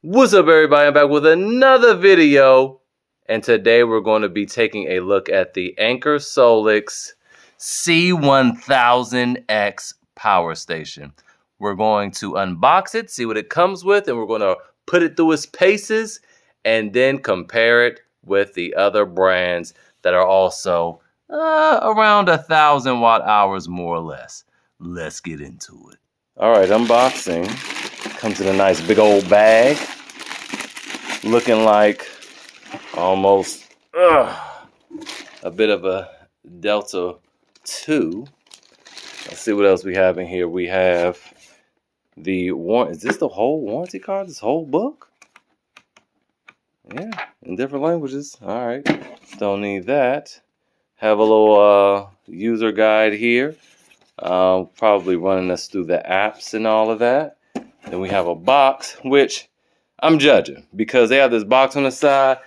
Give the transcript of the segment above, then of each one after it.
What's up, everybody? I'm back with another video, and today we're going to be taking a look at the Anker Solix C1000X power station. We're going to unbox it, see what it comes with, and we're going to put it through its paces and then compare it with the other brands that are also around 1,000 watt hours, more or less. Let's get into it. All right, unboxing. Comes in a nice big old bag. Looking like almost a bit of a Delta 2. Let's see what else we have in here. We have the is this the whole warranty card? This whole book? Yeah, in different languages. All right, don't need that. Have a little user guide here. Probably running us through the apps and all of that. Then we have a box, which I'm judging because they have this box on the side.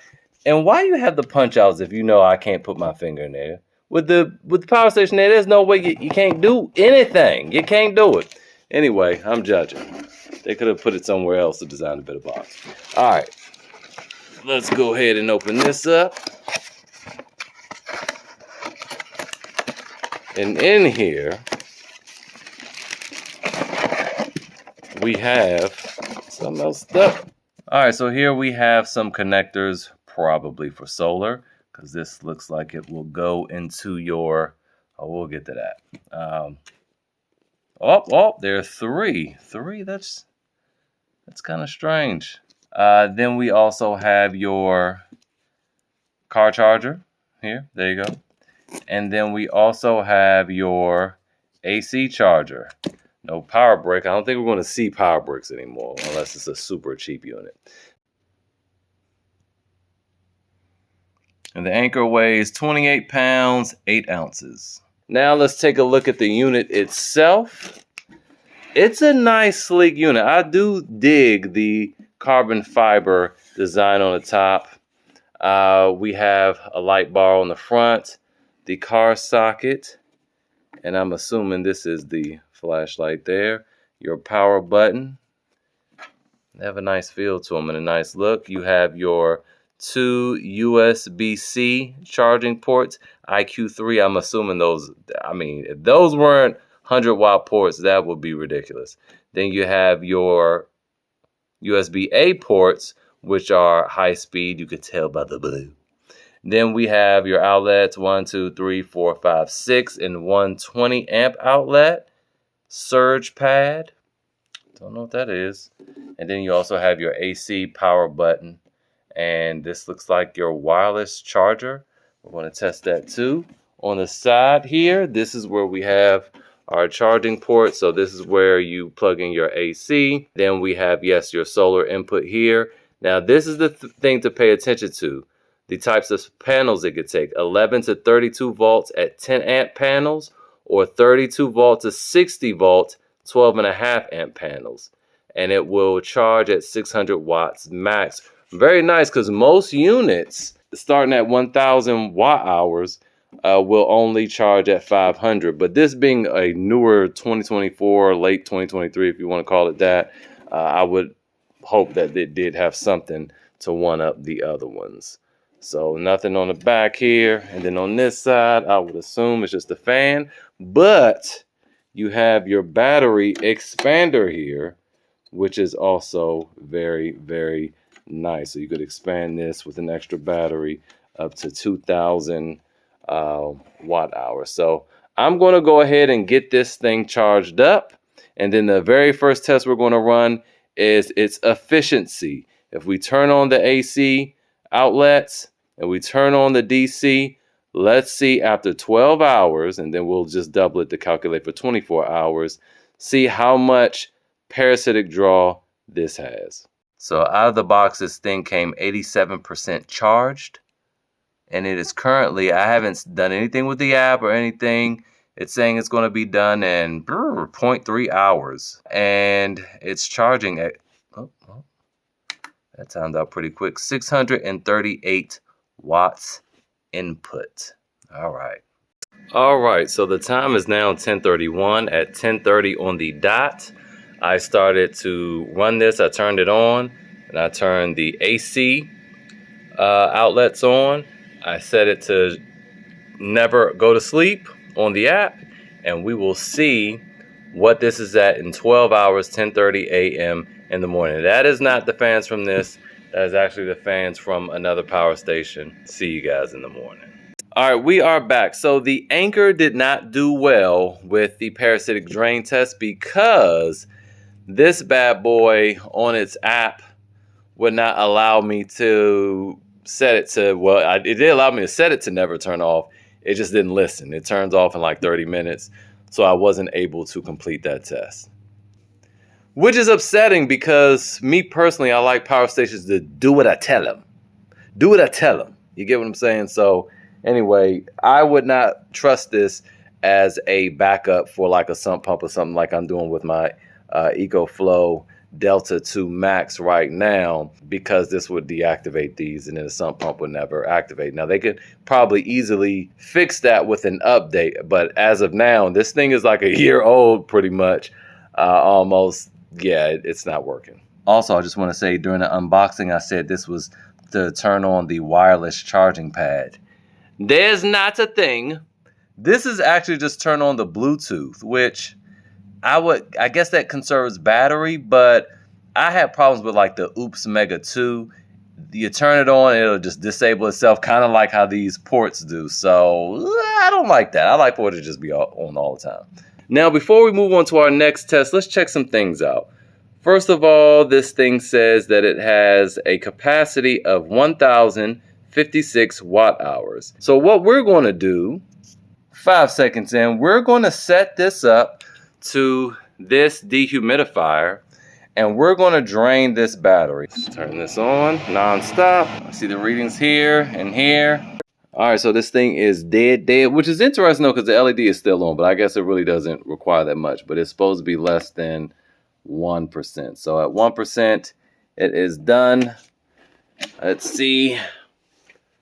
And why you have the punch outs if you know I can't put my finger in there? With the power station there, there's no way you can't do anything. You can't do it. Anyway, I'm judging. They could have put it somewhere else to design a better box. All right, let's go ahead and open this up. And in here, we have something else stuff. All right, so here we have some connectors, probably for solar, because this looks like it will go into your, we'll get to that. There are three. That's kind of strange. Then we also have your car charger here. There you go. And then we also have your AC charger. No power brick. I don't think we're going to see power bricks anymore unless it's a super cheap unit. And the Anker weighs 28 pounds, 8 ounces. Now let's take a look at the unit itself. It's a nice, sleek unit. I do dig the carbon fiber design on the top. We have a light bar on the front, the car socket, and I'm assuming this is the flashlight there. Your power button. They have a nice feel to them and a nice look. You have your 2 USB-C charging ports. IQ3, I'm assuming those, if those weren't 100 watt ports, that would be ridiculous. Then you have your USB-A ports, which are high speed. You could tell by the blue. Then we have your outlets, 1, 2, 3, 4, 5, 6, and 120 amp outlet. Surge pad, don't know what that is. And then you also have your AC power button, and this looks like your wireless charger. We're going to test that too. On the side here, this is where we have our charging port. So this is where you plug in your AC. Then we have, yes, your solar input here. Now this is the thing to pay attention to. The types of panels it could take: 11 to 32 volts at 10 amp panels, or 32 volt to 60 volt, 12.5 amp panels. And it will charge at 600 watts max. Very nice, because most units starting at 1,000 watt hours will only charge at 500. But this being a newer 2024, late 2023, if you want to call it that, I would hope that it did have something to one up the other ones. So nothing on the back here. And then on this side, I would assume it's just a fan. But you have your battery expander here, which is also very, very nice. So you could expand this with an extra battery up to 2,000 watt hours. So I'm going to go ahead and get this thing charged up. And then the very first test we're going to run is its efficiency. If we turn on the AC outlets and we turn on the DC, let's see after 12 hours, and then we'll just double it to calculate for 24 hours, see how much parasitic draw this has. So out of the box, this thing came 87% charged, and it is currently, I haven't done anything with the app or anything. It's saying it's going to be done in 0.3 hours, and it's charging at, that timed out pretty quick, 638 watts input. All right, so the time is now 10:31. At 10:30 on the dot, I started to run this. I turned it on, and I turn the AC outlets on. I set it to never go to sleep on the app, and we will see what this is at in 12 hours, 10:30 a.m. in the morning. That is not the fans from this. That is actually the fans from another power station. See you guys in the morning. All right, we are back. So the Anker did not do well with the parasitic drain test because this bad boy on its app would not allow me to set it to, well, it did allow me to set it to never turn off. It just didn't listen. It turns off in like 30 minutes. So I wasn't able to complete that test. Which is upsetting because me personally, I like power stations to do what I tell them. Do what I tell them. You get what I'm saying? So anyway, I would not trust this as a backup for like a sump pump or something like I'm doing with my EcoFlow Delta 2 Max right now, because this would deactivate these and then the sump pump would never activate. Now they could probably easily fix that with an update, but as of now, this thing is like a year old pretty much, almost. Yeah, it's not working. Also, I just want to say during the unboxing, I said this was to turn on the wireless charging pad. There's not a thing. This is actually just turn on the Bluetooth, which I guess that conserves battery, but I had problems with like the Oops Mega 2. You turn it on, it'll just disable itself, kind of like how these ports do. So I don't like that. I like for it to just be on all the time. Now, before we move on to our next test, let's check some things out. First of all, this thing says that it has a capacity of 1,056 watt hours. So what we're going to do, 5 seconds in, we're going to set this up to this dehumidifier, and we're going to drain this battery. Let's turn this on non-stop. I see the readings here and here. All right, so this thing is dead, which is interesting though, because the LED is still on, but I guess it really doesn't require that much, but it's supposed to be less than 1%. So at 1%, it is done. Let's see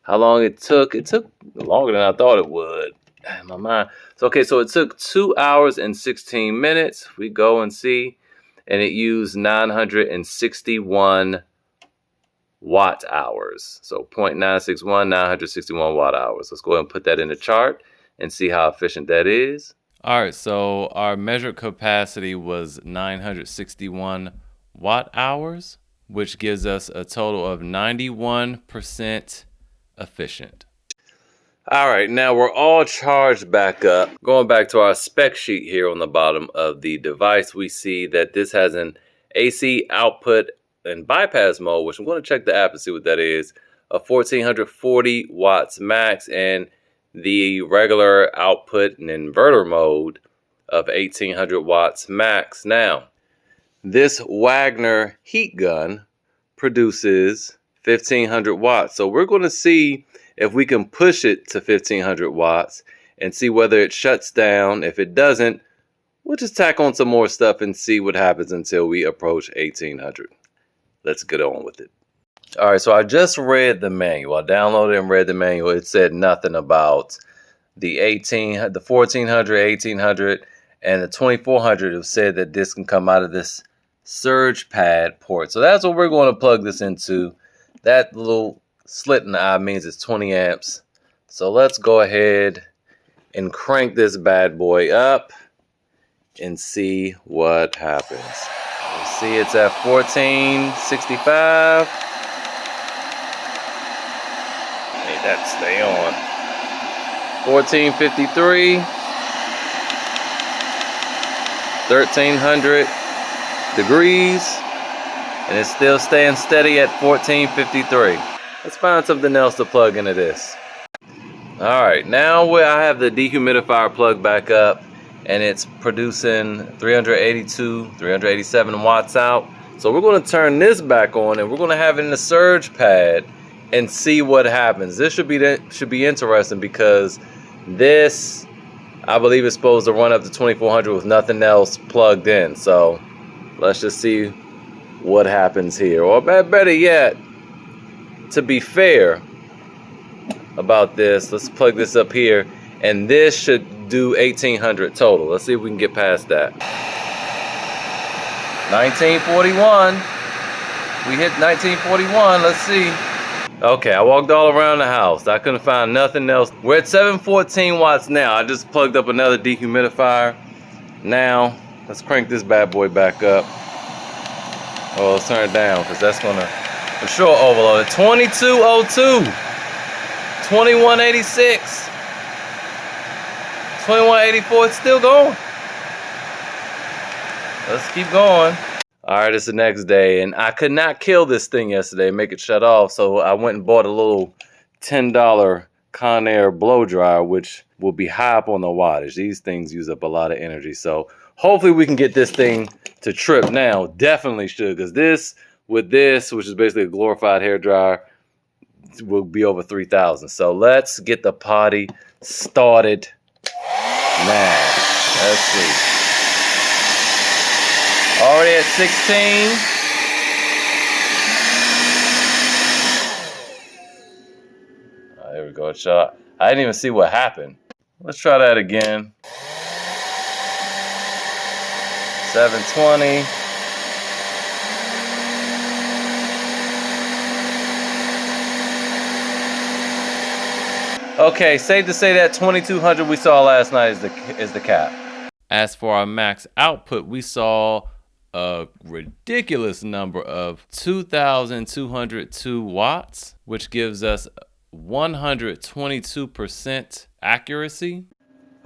how long it took. It took longer than I thought it would. In my mind. So, okay, so it took 2 hours and 16 minutes. We go and see, and it used 961 watt hours. So 0.961, 961 watt hours. Let's go ahead and put that in the chart and see how efficient that is. All right, so our measured capacity was 961 watt hours, which gives us a total of 91% efficient. All right, now we're all charged back up. Going back to our spec sheet here on the bottom of the device, we see that this has an AC output and bypass mode, which I'm going to check the app and see what that is, of 1440 watts max, and the regular output and inverter mode of 1800 watts max. Now, this Wagner heat gun produces 1500 watts. So we're going to see if we can push it to 1500 watts and see whether it shuts down. If it doesn't, we'll just tack on some more stuff and see what happens until we approach 1800. Let's get on with it. All right, so I just read the manual. I downloaded and read the manual. It said nothing about the 1400, 1800, and the 2400. It said that this can come out of this surge pad port. So that's what we're going to plug this into. That little slit in the eye means it's 20 amps. So let's go ahead and crank this bad boy up and see what happens. You see it's at 1465. Hey, that stay on. 1453. 1300 degrees. And it's still staying steady at 1453. Let's find something else to plug into this. All right, now I have the dehumidifier plugged back up, and it's producing 387 watts out. So we're going to turn this back on, and we're going to have it in the surge pad and see what happens. This should be interesting, because this, I believe, is supposed to run up to 2400 with nothing else plugged in. So let's just see what happens here. Or better yet, to be fair about this, let's plug this up here, and this should do 1800 total. Let's see if we can get past that. 1941. We hit 1941. Let's see. Okay, I walked all around the house. I couldn't find nothing else. We're at 714 watts now. I just plugged up another dehumidifier. Now, let's crank this bad boy back up. Oh, let's turn it down because that's gonna for sure overload it. 2202, 2186, 2184. It's still going. Let's keep going. All right, it's the next day, and I could not kill this thing yesterday, make it shut off, so I went and bought a little $10 Conair blow dryer, which will be high up on the wattage. These things use up a lot of energy, so hopefully we can get this thing to trip now. Definitely should, because this, with this, which is basically a glorified hair dryer, will be over 3,000. So let's get the potty started now. Let's see. Already at 16. Oh, there we go. Shot. I didn't even see what happened. Let's try that again. 720. Okay, safe to say that 2200 we saw last night is the cap. As for our max output, we saw a ridiculous number of 2,202 watts, which gives us 122% accuracy.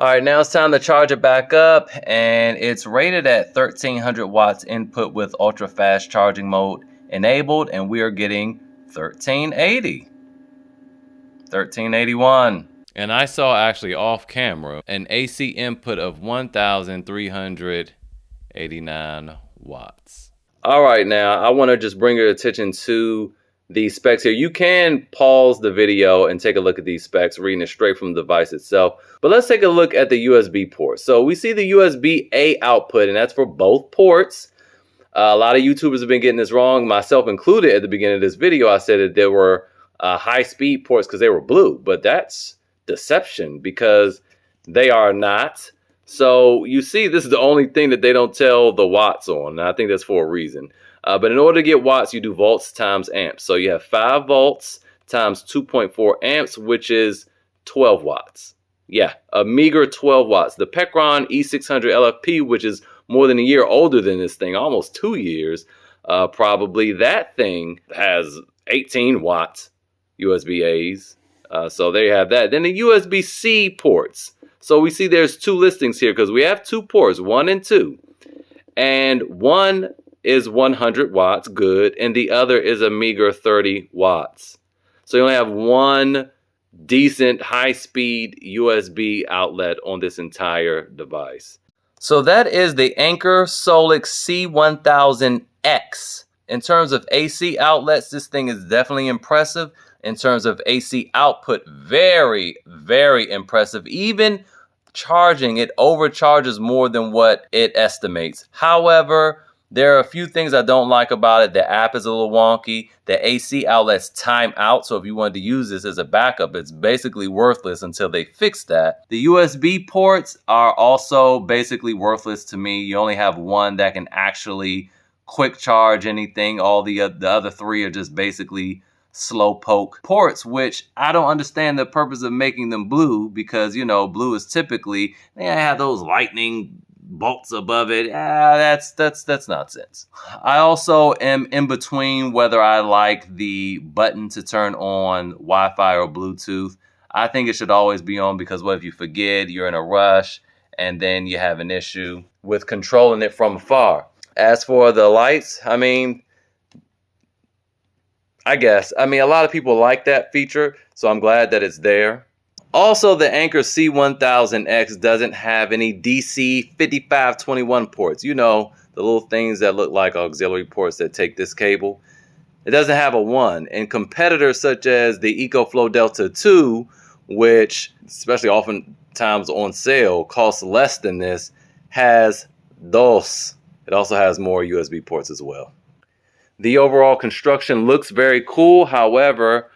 All right, now it's time to charge it back up, and it's rated at 1,300 watts input with ultra fast charging mode enabled, and we are getting 1380, 1381. And I saw actually off camera an AC input of 1,389 watts. All right, now I want to just bring your attention to these specs here. You can pause the video and take a look at these specs, reading it straight from the device itself. But let's take a look at the USB port. So we see the USB-A output, and that's for both ports. A lot of YouTubers have been getting this wrong, myself included. At the beginning of this video, I said that there were high-speed ports because they were blue, but that's deception because they are not. So you see, this is the only thing that they don't tell the watts on, and I think that's for a reason. But in order to get watts, you do volts times amps. So you have 5 volts times 2.4 amps, which is 12 watts. Yeah, a meager 12 watts. The Pecron E600 LFP, which is more than a year older than this thing, almost 2 years, probably, that thing has 18 watts USB-A's. So there you have that. Then the USB-C ports. So we see there's 2 listings here because we have 2 ports, 1 and 2. And one is 100 watts, good, and the other is a meager 30 watts. So you only have one decent high-speed USB outlet on this entire device. So that is the Anker Solix C1000X. In terms of AC outlets, this thing is definitely impressive. In terms of AC output, very, very impressive. Even charging, it overcharges more than what it estimates. However, there are a few things I don't like about it. The app is a little wonky. The AC outlets time out. So if you wanted to use this as a backup, it's basically worthless until they fix that. The USB ports are also basically worthless to me. You only have one that can actually quick charge anything. All the other 3 are just basically slow poke ports, which I don't understand the purpose of making them blue, because, you know, blue is typically, they have those lightning bolts above it. That's nonsense. I also am in between whether I like the button to turn on Wi-Fi or Bluetooth. I think it should always be on, because what if you forget, you're in a rush, and then you have an issue with controlling it from afar. As for the lights, I mean, a lot of people like that feature, so I'm glad that it's there. Also, the Anker C1000X doesn't have any DC 5521 ports. You know, the little things that look like auxiliary ports that take this cable. It doesn't have a 1. And competitors such as the EcoFlow Delta 2, which, especially oftentimes on sale, costs less than this, has dos. It also has more USB ports as well. The overall construction looks very cool. However,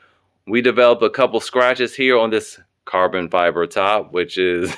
we developed a couple scratches here on this carbon fiber top, which is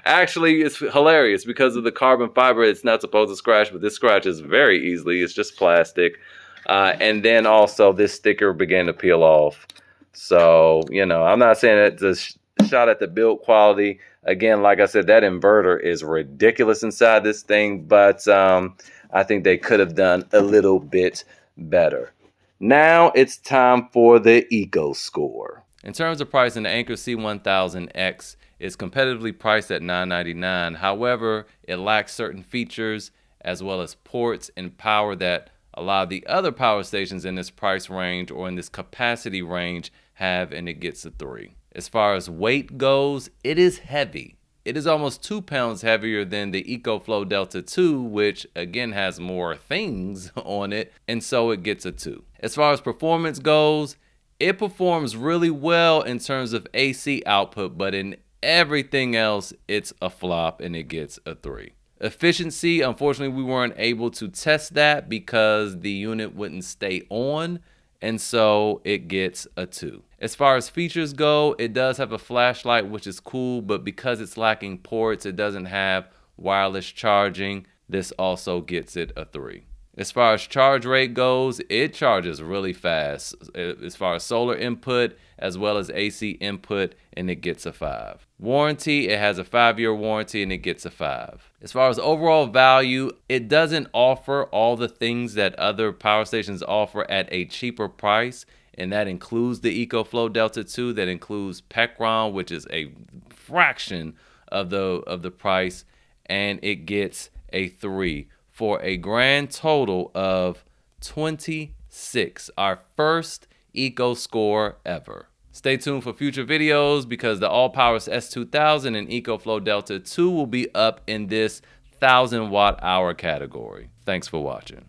actually, it's hilarious because of the carbon fiber. It's not supposed to scratch, but this scratches very easily. It's just plastic. And then also this sticker began to peel off. So, you know, I'm not saying it's a shot at the build quality. Again, like I said, that inverter is ridiculous inside this thing, but I think they could have done a little bit better. Now it's time for the Eco Score. In terms of pricing, the Anker C1000X is competitively priced at $999. However, it lacks certain features as well as ports and power that a lot of the other power stations in this price range or in this capacity range have, and it gets a 3. As far as weight goes, it is heavy. It is almost 2 pounds heavier than the EcoFlow Delta 2, which again has more things on it, and so it gets a 2. As far as performance goes, it performs really well in terms of AC output, but in everything else, it's a flop and it gets a 3. Efficiency, unfortunately, we weren't able to test that because the unit wouldn't stay on, and so it gets a 2. As far as features go, it does have a flashlight, which is cool, but because it's lacking ports, it doesn't have wireless charging. This also gets it a 3. As far as charge rate goes, it charges really fast as far as solar input as well as AC input, and it gets a 5. Warranty, it has a 5-year warranty and it gets a 5. As far as overall value, it doesn't offer all the things that other power stations offer at a cheaper price, and that includes the EcoFlow Delta 2, that includes PECRON, which is a fraction of the price, and it gets a 3. For a grand total of 26, our first Eco Score ever. Stay tuned for future videos because the All Powers S2000 and EcoFlow Delta 2 will be up in this 1,000 watt hour category. Thanks for watching.